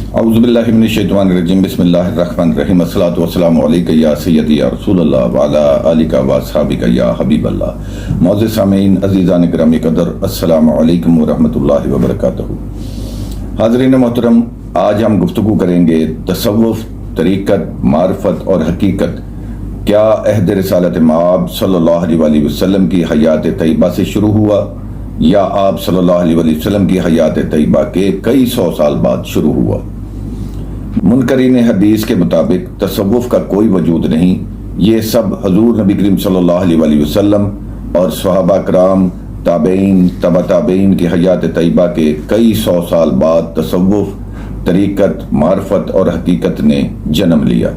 اعوذ باللہ من الشیطان الرجیم بسم اللہ الرحمن الرحیم الصلاۃ والسلام علیک یا سیدی یا رسول اللہ وعلی آلک و اصحابک یا حبیب اللہ۔ معزز سامعین، عزیزان گرامی قدر، السلام علیکم ورحمۃ اللہ وبرکاتہ۔ حاضرین محترم، آج ہم گفتگو کریں گے تصوف، طریقت، معرفت اور حقیقت کیا عہد رسالت مآب صلی اللہ علیہ وآلہ وسلم کی حیات طیبہ سے شروع ہوا یا آپ صلی اللہ علیہ وآلہ وسلم کی حیات طیبہ کے کئی سو سال بعد شروع ہوا؟ منکرین حدیث کے مطابق تصوف کا کوئی وجود نہیں، یہ سب حضور نبی کریم صلی اللہ علیہ وآلہ وسلم اور صحابہ کرام، تابعین، تبع تابعین کی حیات طیبہ کے کئی سو سال بعد تصوف، طریقت، معرفت اور حقیقت نے جنم لیا۔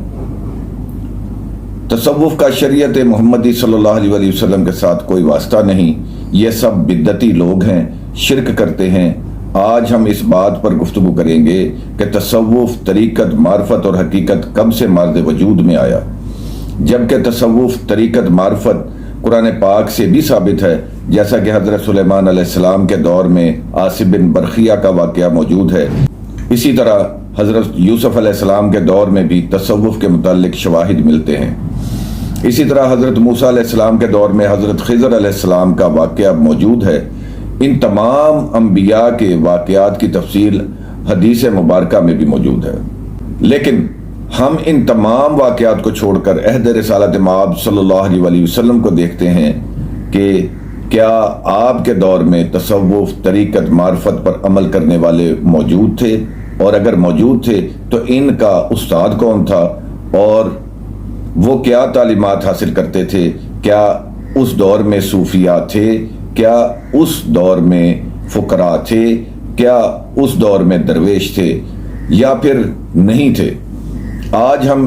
تصوف کا شریعت محمدی صلی اللہ علیہ وآلہ وسلم کے ساتھ کوئی واسطہ نہیں، یہ سب بدعتی لوگ ہیں، شرک کرتے ہیں۔ آج ہم اس بات پر گفتگو کریں گے کہ تصوف، طریقت، معرفت اور حقیقت کب سے مارد وجود میں آیا، جبکہ تصوف، طریقت، معرفت قرآن پاک سے بھی ثابت ہے، جیسا کہ حضرت سلیمان علیہ السلام کے دور میں عاصب بن برخیہ کا واقعہ موجود ہے۔ اسی طرح حضرت یوسف علیہ السلام کے دور میں بھی تصوف کے متعلق شواہد ملتے ہیں۔ اسی طرح حضرت موسیٰ علیہ السلام کے دور میں حضرت خضر علیہ السلام کا واقعہ موجود ہے۔ ان تمام انبیاء کے واقعات کی تفصیل حدیث مبارکہ میں بھی موجود ہے، لیکن ہم ان تمام واقعات کو چھوڑ کر عہد رسالت مآب صلی اللہ علیہ وآلہ وسلم کو دیکھتے ہیں کہ کیا آپ کے دور میں تصوف، طریقت، معرفت پر عمل کرنے والے موجود تھے، اور اگر موجود تھے تو ان کا استاد کون تھا اور وہ کیا تعلیمات حاصل کرتے تھے؟ کیا اس دور میں صوفیاء تھے؟ کیا اس دور میں فقراء تھے؟ کیا اس دور میں درویش تھے یا پھر نہیں تھے؟ آج ہم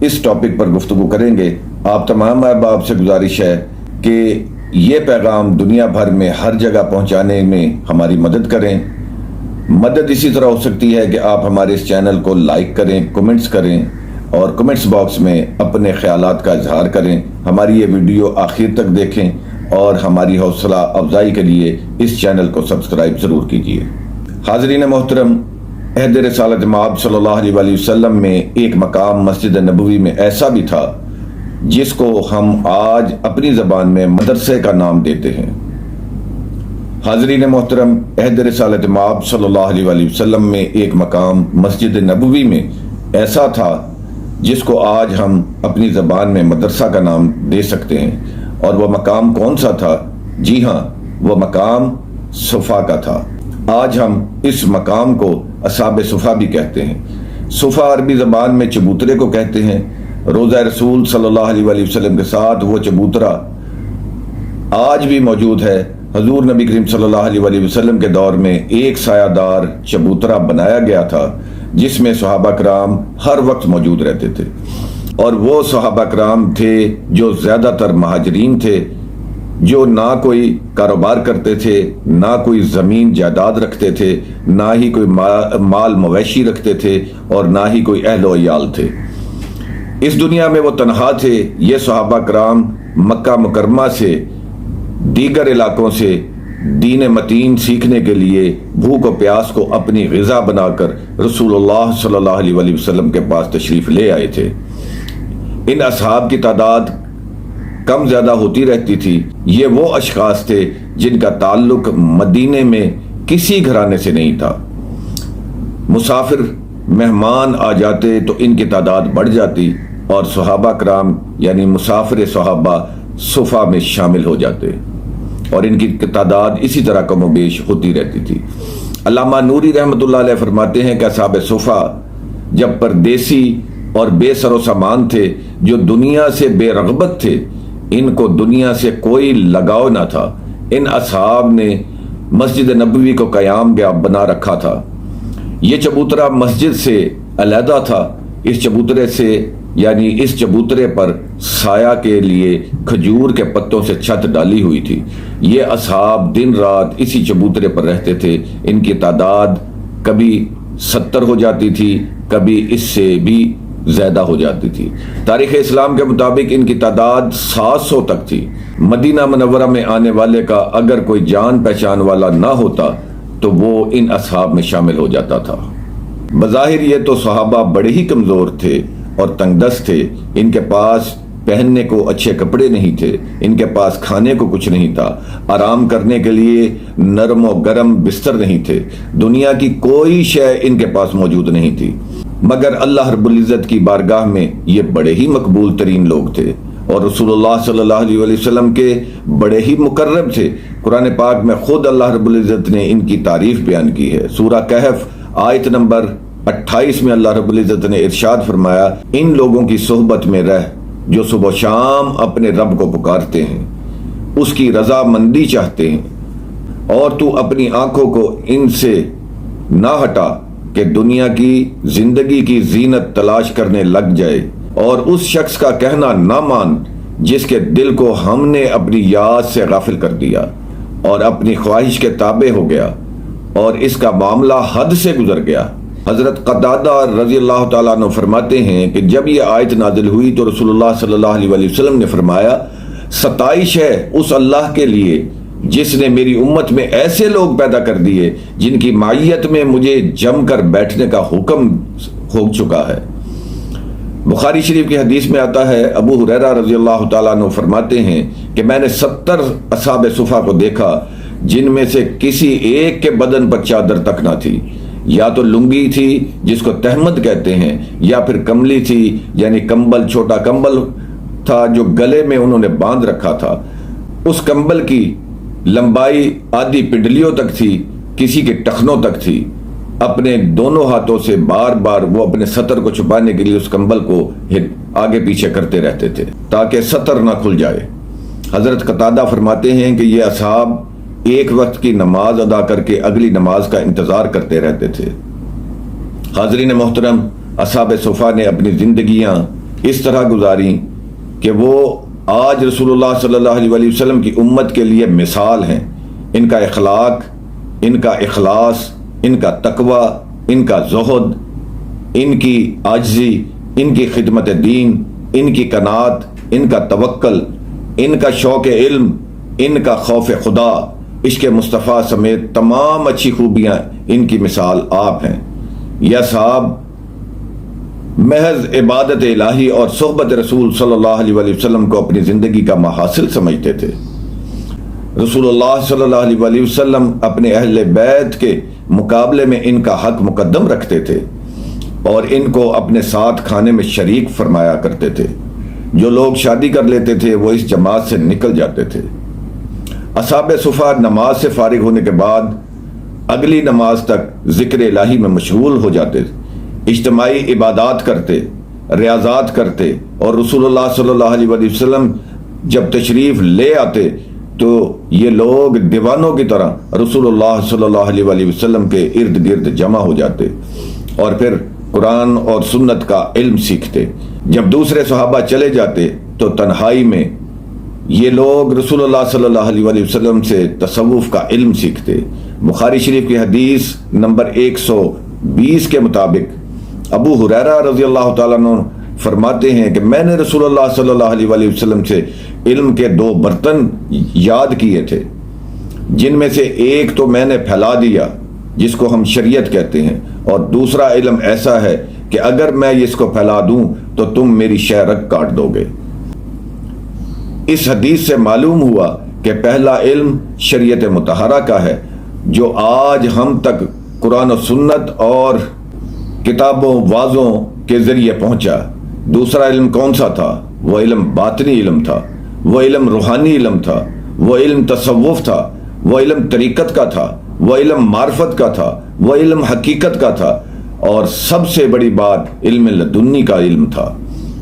اس ٹاپک پر گفتگو کریں گے۔ آپ تمام احباب سے گزارش ہے کہ یہ پیغام دنیا بھر میں ہر جگہ پہنچانے میں ہماری مدد کریں۔ مدد اسی طرح ہو سکتی ہے کہ آپ ہمارے اس چینل کو لائک کریں، کمنٹس کریں اور کمنٹس باکس میں اپنے خیالات کا اظہار کریں۔ ہماری یہ ویڈیو آخر تک دیکھیں اور ہماری حوصلہ افزائی کے لیے اس چینل کو سبسکرائب ضرور کیجیے۔ حاضرین محترم، عہد رسالت مآب صلی اللہ علیہ وآلہ وسلم میں ایک مقام مسجد نبوی میں ایسا بھی تھا جس کو ہم آج اپنی زبان میں مدرسے کا نام دیتے ہیں۔ حاضرین محترم، عہد رسالت مآب صلی اللہ علیہ وآلہ وسلم میں ایک مقام مسجد نبوی میں ایسا تھا جس کو آج ہم اپنی زبان میں مدرسہ کا نام دے سکتے ہیں، اور وہ مقام کون سا تھا؟ جی ہاں، وہ مقام صفا کا تھا۔ آج ہم اس مقام کو اصحاب صفا بھی کہتے ہیں۔ صفا عربی زبان میں چبوترے کو کہتے ہیں۔ روضہ رسول صلی اللہ علیہ وآلہ وسلم کے ساتھ وہ چبوترا آج بھی موجود ہے۔ حضور نبی کریم صلی اللہ علیہ وآلہ وسلم کے دور میں ایک سایہ دار چبوترا بنایا گیا تھا جس میں صحابہ کرام ہر وقت موجود رہتے تھے، اور وہ صحابہ کرام تھے جو زیادہ تر مہاجرین تھے، جو نہ کوئی کاروبار کرتے تھے، نہ کوئی زمین جائیداد رکھتے تھے، نہ ہی کوئی مال مویشی رکھتے تھے، اور نہ ہی کوئی اہل و عیال تھے۔ اس دنیا میں وہ تنہا تھے۔ یہ صحابہ کرام مکہ مکرمہ سے، دیگر علاقوں سے دین متین سیکھنے کے لیے بھوک و پیاس کو اپنی غذا بنا کر رسول اللہ صلی اللہ علیہ وآلہ وسلم کے پاس تشریف لے آئے تھے۔ ان اصحاب کی تعداد کم زیادہ ہوتی رہتی تھی۔ یہ وہ اشخاص تھے جن کا تعلق مدینے میں کسی گھرانے سے نہیں تھا۔ مسافر مہمان آ جاتے تو ان کی تعداد بڑھ جاتی اور صحابہ کرام یعنی مسافر صحابہ صفا میں شامل ہو جاتے، اور ان کی تعداد اسی طرح کم و بیش ہوتی رہتی تھی۔ علامہ نوری رحمۃ اللہ علیہ فرماتے ہیں کہ اصحاب صفا جب پردیسی اور بے سر و سامان تھے، جو دنیا سے بے رغبت تھے، ان کو دنیا سے کوئی لگاؤ نہ تھا، ان اصحاب نے مسجد نبوی کو قیام گاہ بنا رکھا تھا۔ یہ چبوترا مسجد سے علیحدہ تھا۔ اس چبوترے سے یعنی اس چبوترے پر سایہ کے لیے کھجور کے پتوں سے چھت ڈالی ہوئی تھی۔ یہ اصحاب دن رات اسی چبوترے پر رہتے تھے۔ ان کی تعداد کبھی 70 ہو جاتی تھی، کبھی اس سے بھی زیادہ ہو جاتی تھی۔ تاریخ اسلام کے مطابق ان کی تعداد 700 تک تھی۔ مدینہ منورہ میں آنے والے کا اگر کوئی جان پہچان والا نہ ہوتا تو وہ ان اصحاب میں شامل ہو جاتا تھا۔ بظاہر یہ تو صحابہ بڑے ہی کمزور تھے اور تنگ دست تھے، ان کے پاس پہننے کو اچھے کپڑے نہیں تھے، ان کے پاس کھانے کو کچھ نہیں تھا، آرام کرنے کے لیے نرم و گرم بستر نہیں تھے، دنیا کی کوئی شے ان کے پاس موجود نہیں تھی، مگر اللہ رب العزت کی بارگاہ میں یہ بڑے ہی مقبول ترین لوگ تھے اور رسول اللہ صلی اللہ علیہ وسلم کے بڑے ہی مقرب تھے۔ قرآن پاک میں خود اللہ رب العزت نے ان کی تعریف بیان کی ہے۔ سورہ کہف آیت نمبر 28 میں اللہ رب العزت نے ارشاد فرمایا، ان لوگوں کی صحبت میں رہ جو صبح و شام اپنے رب کو پکارتے ہیں، اس کی رضا مندی چاہتے ہیں، اور تو اپنی آنکھوں کو ان سے نہ ہٹا کہ دنیا کی زندگی کی زینت تلاش کرنے لگ جائے، اور اس شخص کا کہنا نہ مان جس کے دل کو ہم نے اپنی یاد سے غافل کر دیا اور اپنی خواہش کے تابع ہو گیا اور اس کا معاملہ حد سے گزر گیا۔ حضرت قتادہ رضی اللہ تعالیٰ عنہ فرماتے ہیں کہ جب یہ آیت نازل ہوئی تو رسول اللہ صلی اللہ علیہ وسلم نے فرمایا، ستائش ہے اس اللہ کے لیے جس نے میری امت میں ایسے لوگ پیدا کر دیے جن کی معیت میں مجھے جم کر بیٹھنے کا حکم ہو چکا ہے۔ بخاری شریف کی حدیث میں آتا ہے، ابو ہریرہ رضی اللہ تعالیٰ عنہ فرماتے ہیں کہ میں نے 70 اصحاب صفا کو دیکھا جن میں سے کسی ایک کے بدن پر چادر تک نہ تھی، یا تو لنگی تھی جس کو تہمد کہتے ہیں، یا پھر کملی تھی یعنی کمبل، چھوٹا کمبل تھا جو گلے میں انہوں نے باندھ رکھا تھا۔ اس کمبل کی لمبائی آدھی پنڈلیوں تک تھی، کسی کے ٹخنوں تک تھی۔ اپنے دونوں ہاتھوں سے بار بار وہ اپنے سطر کو چھپانے کے لیے اس کمبل کو آگے پیچھے کرتے رہتے تھے تاکہ سطر نہ کھل جائے۔ حضرت قتادہ فرماتے ہیں کہ یہ اصحاب ایک وقت کی نماز ادا کر کے اگلی نماز کا انتظار کرتے رہتے تھے۔ حاضرین محترم، اصحاب صفا نے اپنی زندگیاں اس طرح گزاری کہ وہ آج رسول اللہ صلی اللہ علیہ وسلم کی امت کے لیے مثال ہیں۔ ان کا اخلاق، ان کا اخلاص، ان کا تقوی، ان کا زہد، ان کی عاجزی، ان کی خدمت دین، ان کی قناعت، ان کا توکل، ان کا شوق علم، ان کا خوف خدا، عشق مصطفیٰ سمیت تمام اچھی خوبیاں ان کی مثال آپ ہیں۔ یہ صاحب محض عبادت الہی اور صحبت رسول صلی اللہ علیہ وسلم کو اپنی زندگی کا محاصل سمجھتے تھے۔ رسول اللہ صلی اللہ علیہ وسلم اپنے اہل بیت کے مقابلے میں ان کا حق مقدم رکھتے تھے اور ان کو اپنے ساتھ کھانے میں شریک فرمایا کرتے تھے۔ جو لوگ شادی کر لیتے تھے وہ اس جماعت سے نکل جاتے تھے۔ اصحاب صفا نماز سے فارغ ہونے کے بعد اگلی نماز تک ذکر الہی میں مشغول ہو جاتے، اجتماعی عبادات کرتے، ریاضات کرتے، اور رسول اللہ صلی اللہ علیہ وسلم جب تشریف لے آتے تو یہ لوگ دیوانوں کی طرح رسول اللہ صلی اللہ علیہ وسلم کے ارد گرد جمع ہو جاتے اور پھر قرآن اور سنت کا علم سیکھتے۔ جب دوسرے صحابہ چلے جاتے تو تنہائی میں یہ لوگ رسول اللہ صلی اللہ علیہ وسلم سے تصوف کا علم سیکھتے۔ بخاری شریف کی حدیث نمبر 120 کے مطابق ابو ہریرہ رضی اللہ تعالیٰ عنہ فرماتے ہیں کہ میں نے رسول اللہ صلی اللہ علیہ وسلم سے علم کے 2 برتن یاد کیے تھے، جن میں سے ایک تو میں نے پھیلا دیا جس کو ہم شریعت کہتے ہیں، اور دوسرا علم ایسا ہے کہ اگر میں اس کو پھیلا دوں تو تم میری شہرک کاٹ دو گے۔ اس حدیث سے معلوم ہوا کہ پہلا علم شریعت مطہرہ کا ہے جو آج ہم تک قرآن و سنت اور کتابوں واضحوں کے ذریعے پہنچا۔ دوسرا علم کون سا تھا؟ وہ علم باطنی علم تھا، وہ علم روحانی علم تھا، وہ علم تصوف تھا، وہ علم طریقت کا تھا، وہ علم معرفت کا تھا، وہ علم حقیقت کا تھا، اور سب سے بڑی بات علم لدنی کا علم تھا۔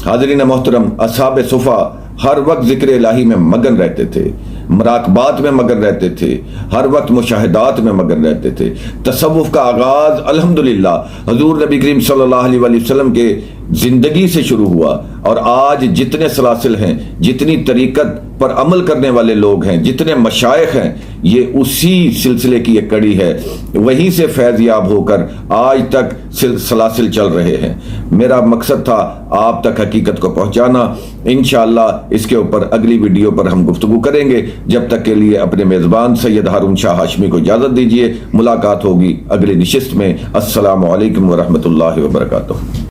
حاضرین محترم، اصحاب صفا ہر وقت ذکر الہی میں مگن رہتے تھے، مراقبات میں مگن رہتے تھے، ہر وقت مشاہدات میں مگن رہتے تھے۔ تصوف کا آغاز الحمدللہ حضور نبی کریم صلی اللہ علیہ وسلم کے زندگی سے شروع ہوا، اور آج جتنے سلاسل ہیں، جتنی طریقت پر عمل کرنے والے لوگ ہیں، جتنے مشائخ ہیں، یہ اسی سلسلے کی ایک کڑی ہے، وہیں سے فیض یاب ہو کر آج تک سلاسل چل رہے ہیں۔ میرا مقصد تھا آپ تک حقیقت کو پہنچانا۔ انشاءاللہ اس کے اوپر اگلی ویڈیو پر ہم گفتگو کریں گے۔ جب تک کے لیے اپنے میزبان سید ہارون شاہ ہاشمی کو اجازت دیجیے، ملاقات ہوگی اگلی نشست میں۔ السلام علیکم ورحمۃ اللہ وبرکاتہ۔